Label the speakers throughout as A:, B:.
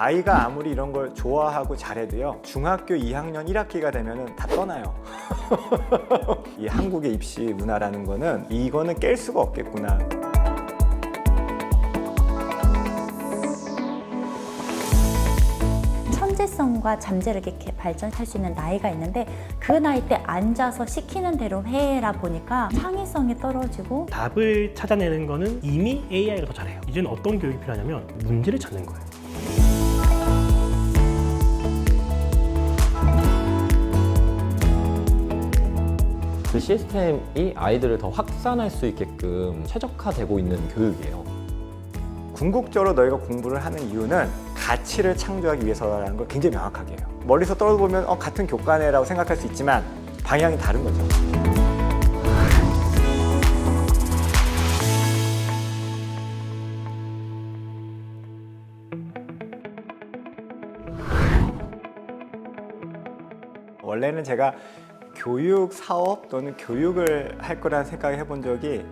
A: 아이가 아무리 이런 걸 좋아하고 잘해도요, 중학교 2학년 1학기가 되면 다 떠나요. 이 한국의 입시 문화라는 거는 이거는 깰 수가 없겠구나.
B: 천재성과 잠재를 이렇게 발전할 수 있는 나이가 있는데 그 나이 때 앉아서 시키는 대로 해라 보니까 창의성이 떨어지고
C: 답을 찾아내는 거는 이미 AI가 더 잘해요. 이제는 어떤 교육이 필요하냐면 문제를 찾는 거예요.
D: 그 시스템이 아이들을 더 확산할 수 있게끔 최적화되고 있는 교육이에요.
A: 궁극적으로 너희가 공부를 하는 이유는 가치를 창조하기 위해서라는 걸 굉장히 명확하게 해요. 멀리서 떨어보면 같은 교과네라고 생각할 수 있지만 방향이 다른 거죠. 원래는 제가 교육 사업 또는 교육을 할 거라는 생각을 해본 적이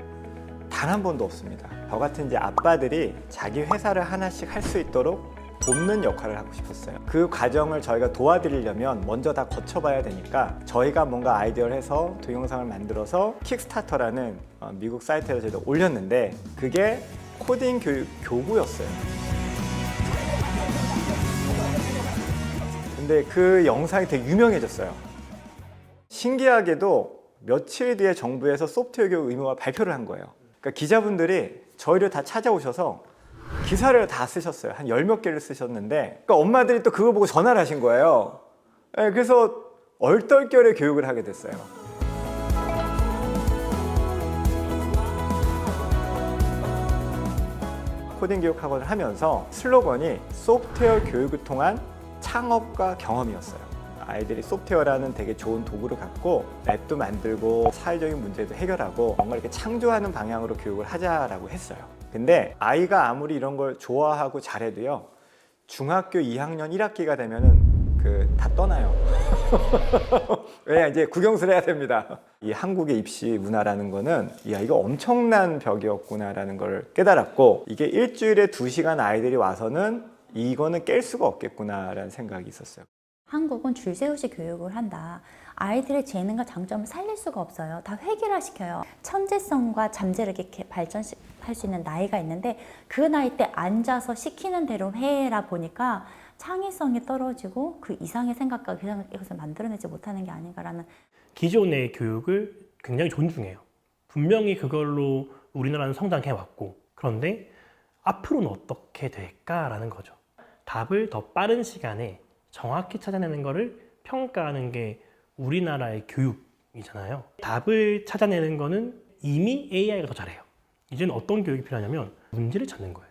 A: 단 한 번도 없습니다. 저 같은 이제 아빠들이 자기 회사를 하나씩 할 수 있도록 돕는 역할을 하고 싶었어요. 그 과정을 저희가 도와드리려면 먼저 다 거쳐봐야 되니까 저희가 뭔가 아이디어를 해서 동영상을 만들어서 킥스타터라는 미국 사이트에서 저희가 올렸는데 그게 코딩 교구였어요. 근데 그 영상이 되게 유명해졌어요. 신기하게도 며칠 뒤에 정부에서 소프트웨어 교육 의무화 발표를 한 거예요. 그러니까 기자분들이 저희를 다 찾아오셔서 기사를 다 쓰셨어요. 한 10몇 개를 쓰셨는데 그러니까 엄마들이 또 그거 보고 전화를 하신 거예요. 그래서 얼떨결에 교육을 하게 됐어요. 코딩 교육 학원을 하면서 슬로건이 소프트웨어 교육을 통한 창업과 경험이었어요. 아이들이 소프트웨어라는 되게 좋은 도구를 갖고 앱도 만들고 사회적인 문제도 해결하고 뭔가 이렇게 창조하는 방향으로 교육을 하자라고 했어요. 근데 아이가 아무리 이런 걸 좋아하고 잘해도요, 중학교 2학년 1학기가 되면은 다 떠나요. 왜냐, 이제 국영수를 해야 됩니다. 이 한국의 입시 문화라는 거는 이거 엄청난 벽이었구나라는 걸 깨달았고, 이게 일주일에 2시간 아이들이 와서는 이거는 깰 수가 없겠구나라는 생각이 있었어요.
B: 한국은 줄세우식 교육을 한다. 아이들의 재능과 장점을 살릴 수가 없어요. 다 획일화시켜요. 천재성과 잠재를 이렇게 발전할 수 있는 나이가 있는데 그 나이 때 앉아서 시키는 대로 해라 보니까 창의성이 떨어지고 그 이상의 생각과 그 이상의 것을 만들어내지 못하는 게 아닌가라는.
C: 기존의 교육을 굉장히 존중해요. 분명히 그걸로 우리나라는 성장해왔고, 그런데 앞으로는 어떻게 될까라는 거죠. 답을 더 빠른 시간에 정확히 찾아내는 거를 평가하는 게 우리나라의 교육이잖아요. 답을 찾아내는 거는 이미 AI가 더 잘해요. 이제는 어떤 교육이 필요하냐면 문제를 찾는 거예요.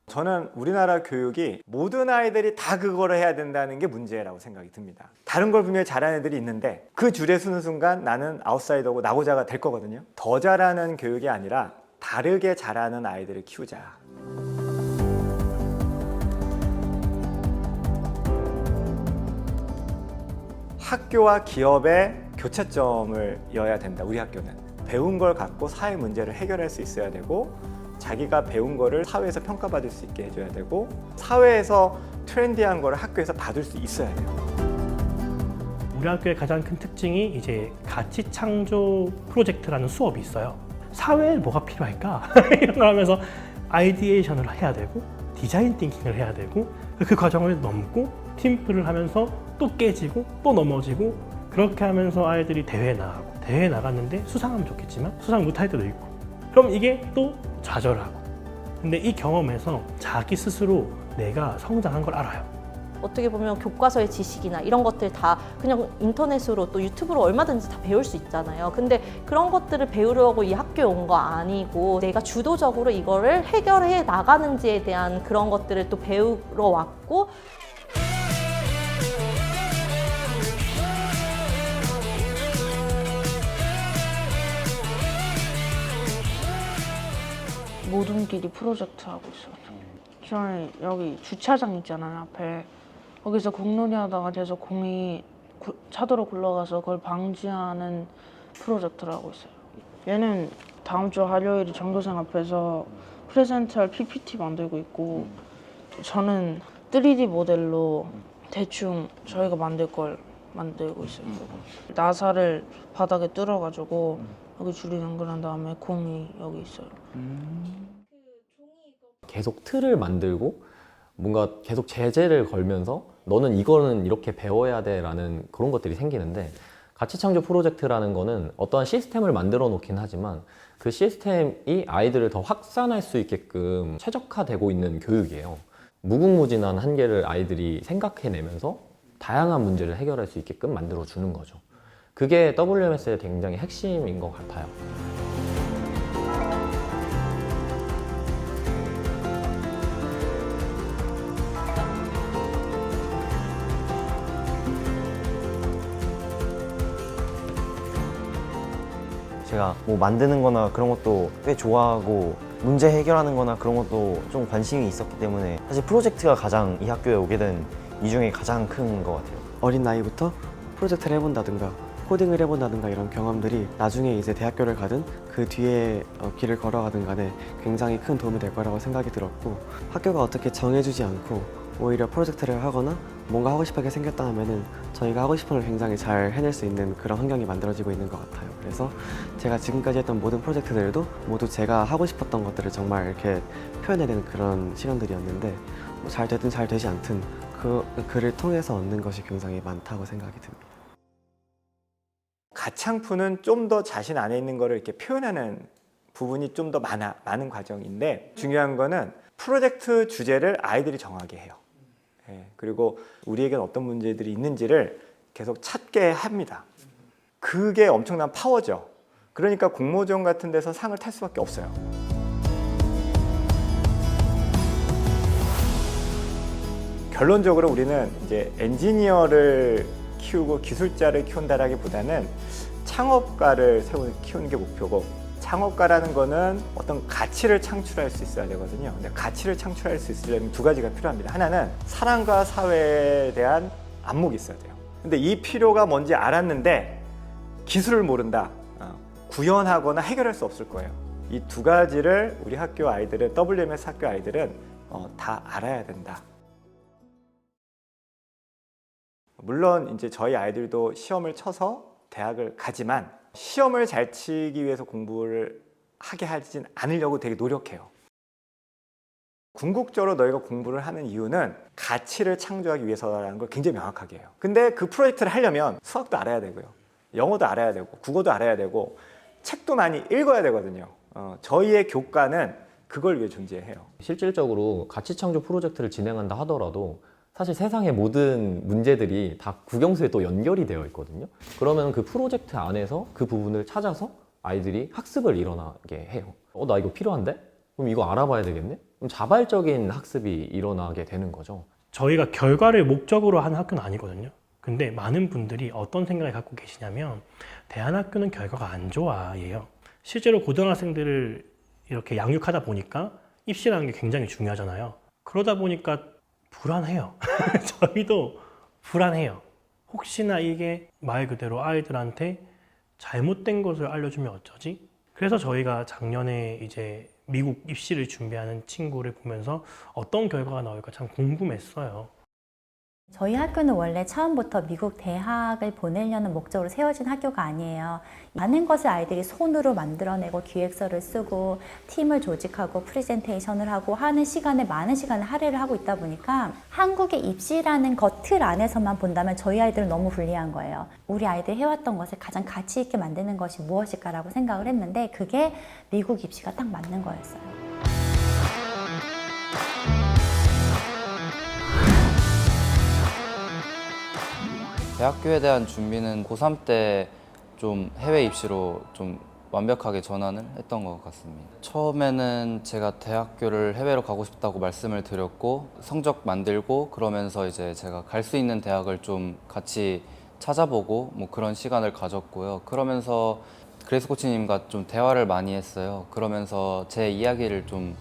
A: 저는 우리나라 교육이 모든 아이들이 다 그거를 해야 된다는 게 문제라고 생각이 듭니다. 다른 걸 분명히 잘하는 애들이 있는데 그 줄에 서는 순간 나는 아웃사이더고 나고자가 될 거거든요. 더 잘하는 교육이 아니라 다르게 잘하는 아이들을 키우자. 학교와 기업의 교차점을 이어야 된다. 우리 학교는 배운 걸 갖고 사회 문제를 해결할 수 있어야 되고, 자기가 배운 거를 사회에서 평가받을 수 있게 해줘야 되고, 사회에서 트렌디한 거를 학교에서 받을 수 있어야 돼요.
C: 우리 학교의 가장 큰 특징이 이제 가치 창조 프로젝트라는 수업이 있어요. 사회에 뭐가 필요할까? 이런 걸 하면서 아이디에이션을 해야 되고, 디자인 띵킹을 해야 되고, 그 과정을 넘고 팀플을 하면서 또 깨지고 또 넘어지고, 그렇게 하면서 아이들이 대회에 나가고, 대회에 나갔는데 수상하면 좋겠지만 수상 못할 때도 있고, 그럼 이게 또 좌절하고. 근데 이 경험에서 자기 스스로 내가 성장한 걸 알아요.
E: 어떻게 보면 교과서의 지식이나 이런 것들 다 그냥 인터넷으로 또 유튜브로 얼마든지 다 배울 수 있잖아요. 근데 그런 것들을 배우려고 이 학교에 온 거 아니고 내가 주도적으로 이거를 해결해 나가는지에 대한 그런 것들을 또 배우러 왔고,
F: 모든 길이 프로젝트 하고 있어요. 저는 여기 주차장 있잖아요, 앞에. 거기서 공놀이 하다가 계속 공이 차도로 굴러가서 그걸 방지하는 프로젝트를 하고 있어요. 얘는 다음 주 화요일에 전교생 앞에서 프레젠트할 PPT 만들고 있고, 저는 3D 모델로 대충 저희가 만들 걸 만들고 있어요. 나사를 바닥에 뚫어가지고 여기 줄이 연결한 다음에 공이 여기 있어요.
D: 계속 틀을 만들고 뭔가 계속 제재를 걸면서 너는 이거는 이렇게 배워야 돼 라는 그런 것들이 생기는데, 가치창조 프로젝트라는 거는 어떠한 시스템을 만들어 놓긴 하지만 그 시스템이 아이들을 더 확산할 수 있게끔 최적화되고 있는 교육이에요. 무궁무진한 한계를 아이들이 생각해내면서 다양한 문제를 해결할 수 있게끔 만들어 주는 거죠. 그게 WMS의 굉장히 핵심인 것 같아요.
G: 제가 뭐 만드는 거나 그런 것도 꽤 좋아하고 문제 해결하는 거나 그런 것도 좀 관심이 있었기 때문에 사실 프로젝트가 가장 이 학교에 오게 된 이 중에 가장 큰 것 같아요.
H: 어린 나이부터 프로젝트를 해본다든가 코딩을 해본다든가 이런 경험들이 나중에 이제 대학교를 가든 그 뒤에 길을 걸어가든 간에 굉장히 큰 도움이 될 거라고 생각이 들었고, 학교가 어떻게 정해주지 않고 오히려 프로젝트를 하거나 뭔가 하고 싶게 생겼다 하면은 저희가 하고 싶은 걸 굉장히 잘 해낼 수 있는 그런 환경이 만들어지고 있는 것 같아요. 그래서 제가 지금까지 했던 모든 프로젝트들도 모두 제가 하고 싶었던 것들을 정말 이렇게 표현해내는 그런 실험들이었는데, 뭐잘 되든 잘 되지 않든 그를 통해서 얻는 것이 굉장히 많다고 생각이 듭니다.
A: 가창프는 좀 더 자신 안에 있는 거를 이렇게 표현하는 부분이 좀 더 많은 과정인데, 중요한 거는 프로젝트 주제를 아이들이 정하게 해요. 예, 그리고 우리에겐 어떤 문제들이 있는지를 계속 찾게 합니다. 그게 엄청난 파워죠. 그러니까 공모전 같은 데서 상을 탈 수밖에 없어요. 결론적으로 우리는 이제 엔지니어를 키우고 기술자를 키운다라기보다는 창업가를 키우는 게 목표고, 창업가라는 거는 어떤 가치를 창출할 수 있어야 되거든요. 근데 가치를 창출할 수 있으려면 두 가지가 필요합니다. 하나는 사람과 사회에 대한 안목이 있어야 돼요. 근데 이 필요가 뭔지 알았는데 기술을 모른다. 구현하거나 해결할 수 없을 거예요. 이 두 가지를 우리 학교 아이들은, WMS 학교 아이들은 다 알아야 된다. 물론 이제 저희 아이들도 시험을 쳐서 대학을 가지만 시험을 잘 치기 위해서 공부를 하게 하진 않으려고 되게 노력해요. 궁극적으로 너희가 공부를 하는 이유는 가치를 창조하기 위해서라는 걸 굉장히 명확하게 해요. 근데 그 프로젝트를 하려면 수학도 알아야 되고요, 영어도 알아야 되고, 국어도 알아야 되고, 책도 많이 읽어야 되거든요. 저희의 교과는 그걸 위해 존재해요.
D: 실질적으로 가치창조 프로젝트를 진행한다 하더라도 사실 세상의 모든 문제들이 다 국영수에 또 연결이 되어 있거든요. 그러면 그 프로젝트 안에서 그 부분을 찾아서 아이들이 학습을 일어나게 해요. 나 이거 필요한데? 그럼 이거 알아봐야 되겠네? 그럼 자발적인 학습이 일어나게 되는 거죠.
C: 저희가 결과를 목적으로 하는 학교는 아니거든요. 근데 많은 분들이 어떤 생각을 갖고 계시냐면 대안학교는 결과가 안 좋아 예요. 실제로 고등학생들을 이렇게 양육하다 보니까 입시라는 게 굉장히 중요하잖아요. 그러다 보니까 불안해요. 저희도 불안해요. 혹시나 이게 말 그대로 아이들한테 잘못된 것을 알려주면 어쩌지? 그래서 저희가 작년에 이제 미국 입시를 준비하는 친구를 보면서 어떤 결과가 나올까 참 궁금했어요.
B: 저희 학교는 원래 처음부터 미국 대학을 보내려는 목적으로 세워진 학교가 아니에요. 많은 것을 아이들이 손으로 만들어내고 기획서를 쓰고 팀을 조직하고 프레젠테이션을 하고 하는 시간에 많은 시간을 할애를 하고 있다 보니까 한국의 입시라는 것 틀 안에서만 본다면 저희 아이들은 너무 불리한 거예요. 우리 아이들이 해왔던 것을 가장 가치 있게 만드는 것이 무엇일까라고 생각을 했는데 그게 미국 입시가 딱 맞는 거였어요.
I: 대학교에 대한 준비는 고3 때 좀 해외 입시로 좀 완벽하게 전환을 했던 것 같습니다. 처음에는 제가 대학교를 해외로 가고 싶다고 말씀을 드렸고 성적 만들고 그러면서 이제 제가 갈 수 있는 대학을 좀 같이 찾아보고 뭐 그런 시간을 가졌고요. 그러면서 그레이스 코치님과 좀 대화를 많이 했어요. 그러면서 제 이야기를 좀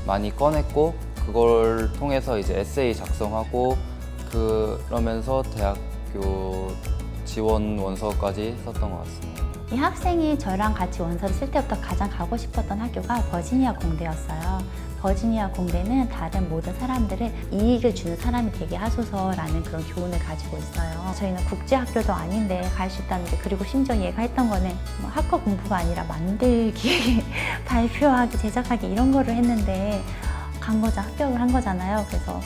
I: 많이 꺼냈고 그걸 통해서 이제 에세이 작성하고 그러면서 대학교 지원 원서까지 썼던 것 같습니다.
B: 이 학생이 저랑 같이 원서를 쓸 때부터 가장 가고 싶었던 학교가 버지니아 공대였어요. 버지니아 공대는 다른 모든 사람들을 이익을 주는 사람이 되게 하소서라는 그런 교훈을 가지고 있어요. 저희는 국제학교도 아닌데 갈 수 있다는 게, 그리고 심지어 얘가 했던 거는 뭐 학과 공부가 아니라 만들기, 발표하기, 제작하기 이런 거를 했는데 간 거죠. 합격을 한 거잖아요. 그래서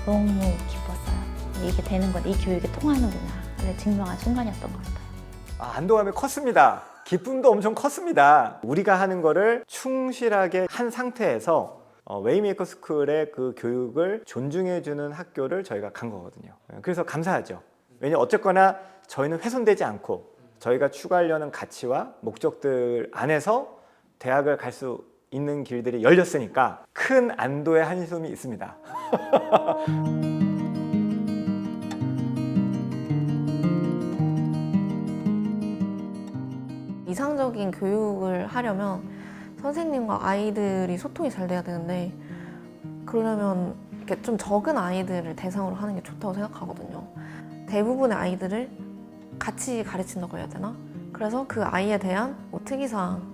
B: 너무 기뻤어요. 이게 되는 거다. 이 교육이 통하는구나. 그걸 증명한 순간이었던 것 같아요.
A: 안도감이 컸습니다. 기쁨도 엄청 컸습니다. 우리가 하는 거를 충실하게 한 상태에서 웨이메이커 스쿨의 그 교육을 존중해주는 학교를 저희가 간 거거든요. 그래서 감사하죠. 왜냐면 어쨌거나 저희는 훼손되지 않고 저희가 추구하려는 가치와 목적들 안에서 대학을 갈 수 있는 길들이 열렸으니까 큰 안도의 한숨이 있습니다.
J: 이상적인 교육을 하려면 선생님과 아이들이 소통이 잘 돼야 되는데, 그러려면 이렇게 좀 적은 아이들을 대상으로 하는 게 좋다고 생각하거든요. 대부분의 아이들을 같이 가르친다고 해야 되나? 그래서 그 아이에 대한 뭐 특이사항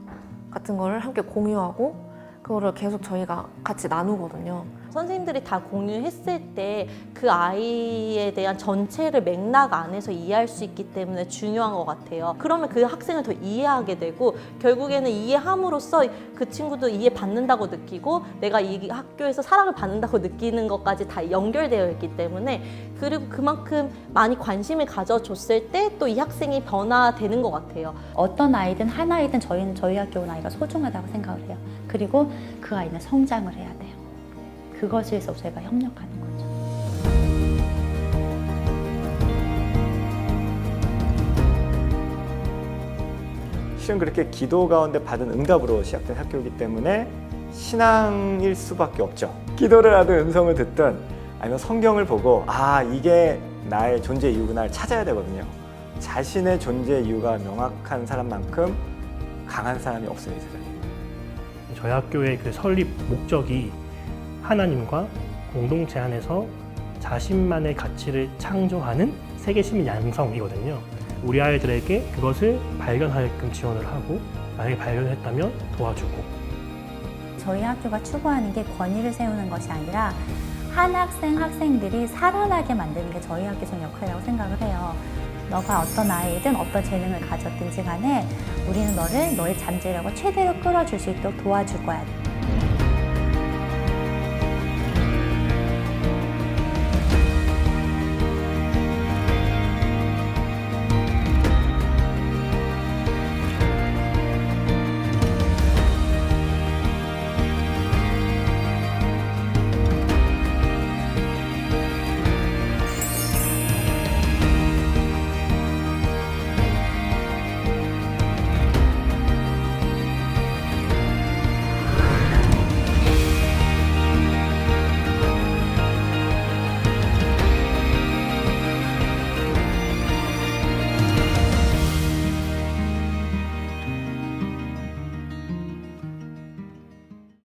J: 같은 거를 함께 공유하고 그거를 계속 저희가 같이 나누거든요.
E: 선생님들이 다 공유했을 때 그 아이에 대한 전체를 맥락 안에서 이해할 수 있기 때문에 중요한 것 같아요. 그러면 그 학생을 더 이해하게 되고, 결국에는 이해함으로써 그 친구도 이해받는다고 느끼고 내가 이 학교에서 사랑을 받는다고 느끼는 것까지 다 연결되어 있기 때문에, 그리고 그만큼 많이 관심을 가져줬을 때 또 이 학생이 변화되는 것 같아요.
B: 어떤 아이든 한 아이든 저희 학교 온 아이가 소중하다고 생각을 해요. 그리고 그 아이는 성장을 해야 돼요. 그것을 위해서 저희가 협력하는 거죠.
A: 실은 그렇게 기도 가운데 받은 응답으로 시작된 학교이기 때문에 신앙일 수밖에 없죠. 기도를 하든 음성을 듣든 아니면 성경을 보고 이게 나의 존재 이유구나를 찾아야 되거든요. 자신의 존재 이유가 명확한 사람만큼 강한 사람이 없어요, 이 세상에.
C: 저희 학교의 그 설립 목적이 하나님과 공동체 안에서 자신만의 가치를 창조하는 세계 시민 양성이거든요. 우리 아이들에게 그것을 발견하게끔 지원을 하고, 만약에 발견했다면 도와주고.
B: 저희 학교가 추구하는 게 권위를 세우는 것이 아니라 한 학생들이 살아나게 만드는 게 저희 학교의 역할이라고 생각을 해요. 너가 어떤 아이든 어떤 재능을 가졌든지 간에 우리는 너의 잠재력을 최대로 끌어줄 수 있도록 도와줄 거야.